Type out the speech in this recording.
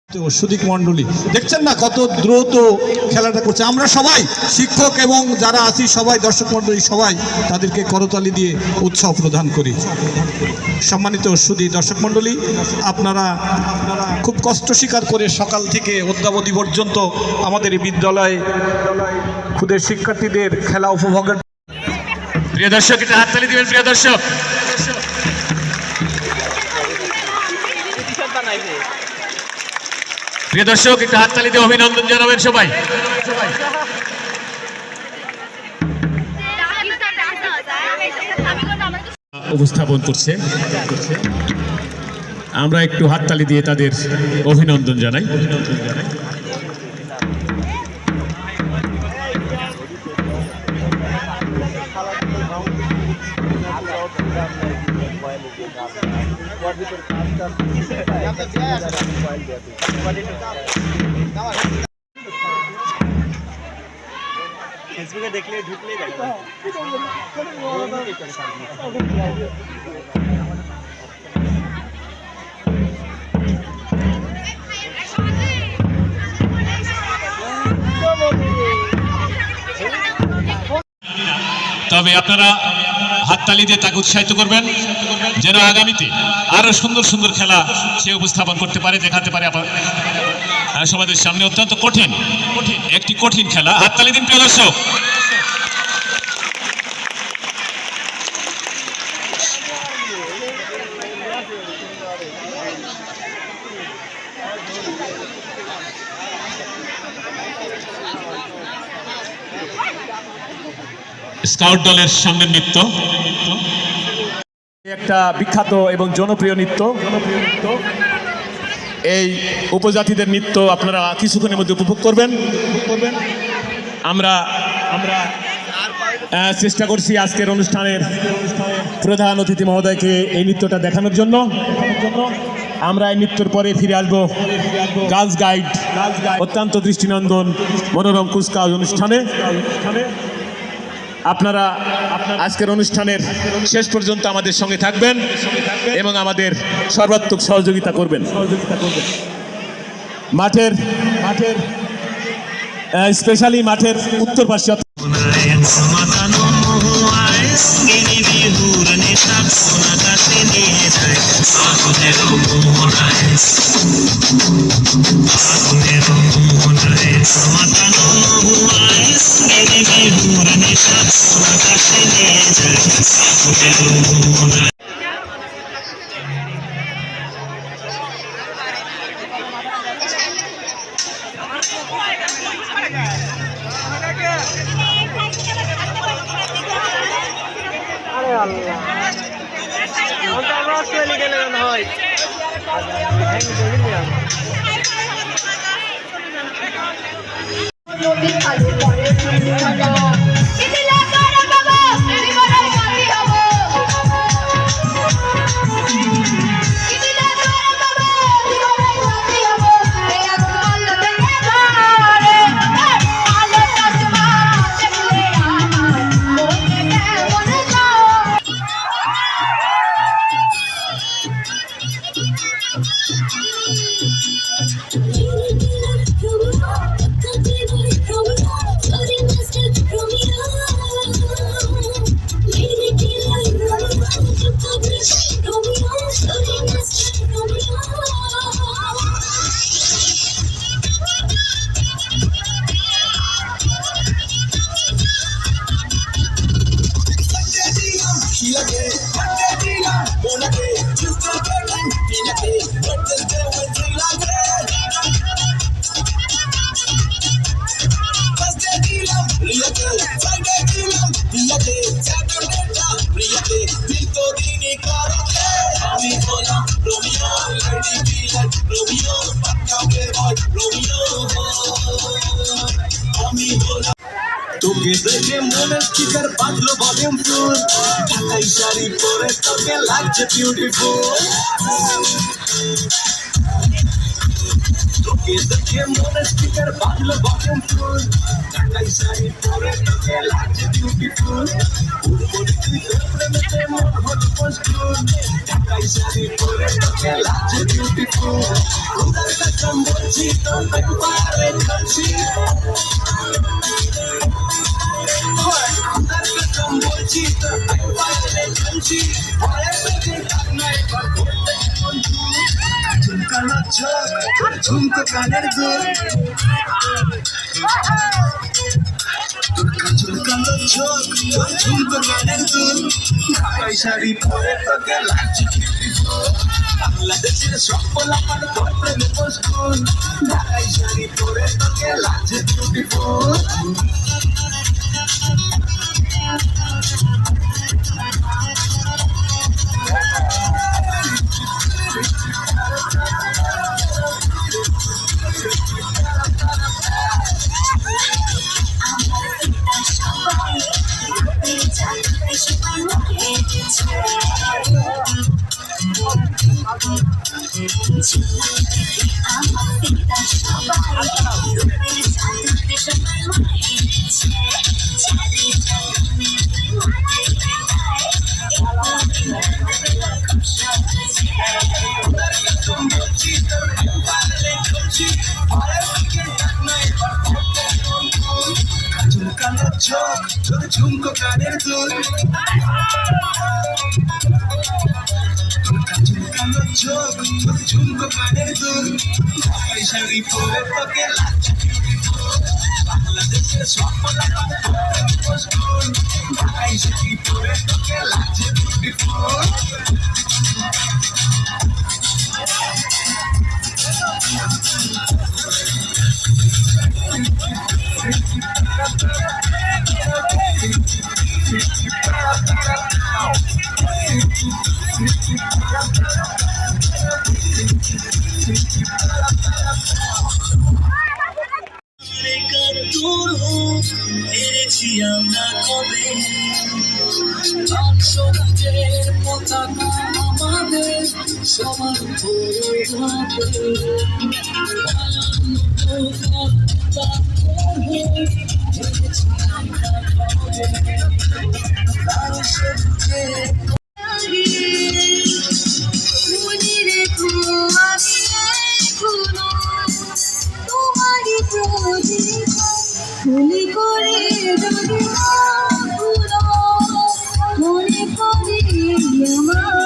সুদীক মণ্ডলী দেখছেন না কত দ্রুত খেলাটা করছে। আমরা সবাই শিক্ষক এবং যারা আছি সবাই দর্শক মণ্ডলী সবাই তাদেরকে করতালি দিয়ে উৎসাহ প্রদান করি। সম্মানিত সুদী দর্শক মণ্ডলী, আপনারা খুব কষ্ট স্বীকার করে সকাল থেকে অদ্যাবধি পর্যন্ত আমাদের এই বিদ্যালয়ে ক্ষুদে শিক্ষার্থীদের খেলা উপভোগের প্রিয় দর্শক এটা হাততালি দিবেন। প্রিয় দর্শক প্রিয় দর্শক একটু হাততালি দিয়ে অভিনন্দন জানাবেন সবাই। উপস্থাপন করছে, আমরা একটু হাততালি দিয়ে তাদের অভিনন্দন জানাই। ফেসবুকে দেখলে ঢুকলেই দেখা তবে আপনারা হাততালি দিয়ে তাকে উৎসাহিত করবেন যেন আগামীতে আরো সুন্দর সুন্দর খেলা সে উপস্থাপন করতে পারে, দেখাতে পারে সমাজের সামনে। অত্যন্ত কঠিন একটি কঠিন খেলা। হাততালি দিন প্রিয় দর্শক। স্কাউট দলের সঙ্গের নৃত্য একটা বিখ্যাত এবং জনপ্রিয় নৃত্য। এই উপজাতিদের নৃত্য আপনারা কিছুক্ষণের মধ্যে উপভোগ করবেন। আমরা চেষ্টা করছি আজকের অনুষ্ঠানের প্রধান অতিথি মহোদয়কে এই নৃত্যটা দেখানোর জন্য। আমরা এই নৃত্যের পরে ফিরে আসবো গার্লস গাইড অত্যন্ত দৃষ্টিনন্দন মনোরম কুচকাওয়াজ অনুষ্ঠানে। আপনারা আজকের অনুষ্ঠানের শেষ পর্যন্ত আমাদের সঙ্গে থাকবেন এবং আমাদের সর্বাত্মক সহযোগিতা করবেন। মাঠের স্পেশালি মাঠের উত্তর পাশে তোকে দেখে মনের স্পিকার বাজলো ভলিউম ফুল, ঢাকাই শাড়ি পরে তোকে লাগছে বিউটিফুল। তোকে দেখে মনে স্পিকার বাজলো ভলিউম ফুল ঢাকাই শাড়ি পরে তোকে লাগছে বিউটিফুল উড়বড়ি তুই তোর প্রেমেতে মন হলো মশগুল ঢাকাই শাড়ি পরে তোকে লাগছে বিউটিফুল খোদার কাছে বলছি তোর একবারে কাছি খোদার কাছে বলছি তোর একবারে কাছি পরে তোকে ডাকনাই পর করতে ঝুমকানো চোখ তোর ঝুমকো কানের দুল ঝুমকানো চোখ তোর ঝুমকো কানের দুল ঢাকাই শাড়ি পরে তোকে লাগছে বিউটিফুল বাংলাদেশের সব পোলাপান তোর প্রেমে মশগুল ঢাকাই শাড়ি পরে তোকে লাগছে বিউটিফুল ঝুমকানো চোখ তোর ঝুমকো কানের দুল ঝুমকানো চোখ তোর ঝুমকো কানের দুল ঢাকাই শাড়ি পরে তোকে লাগছে বিউটিফুল বাংলাদেশের সব পোলাপান তোর প্রেমে মশগুল ঢাকাই শাড়ি পরে তোকে লাগছে বিউটিফুল হেরেছি আমরা কবে সবুজের পতাকা আমাদের সবার ভুলি করে যদি মনে পড়ে আমার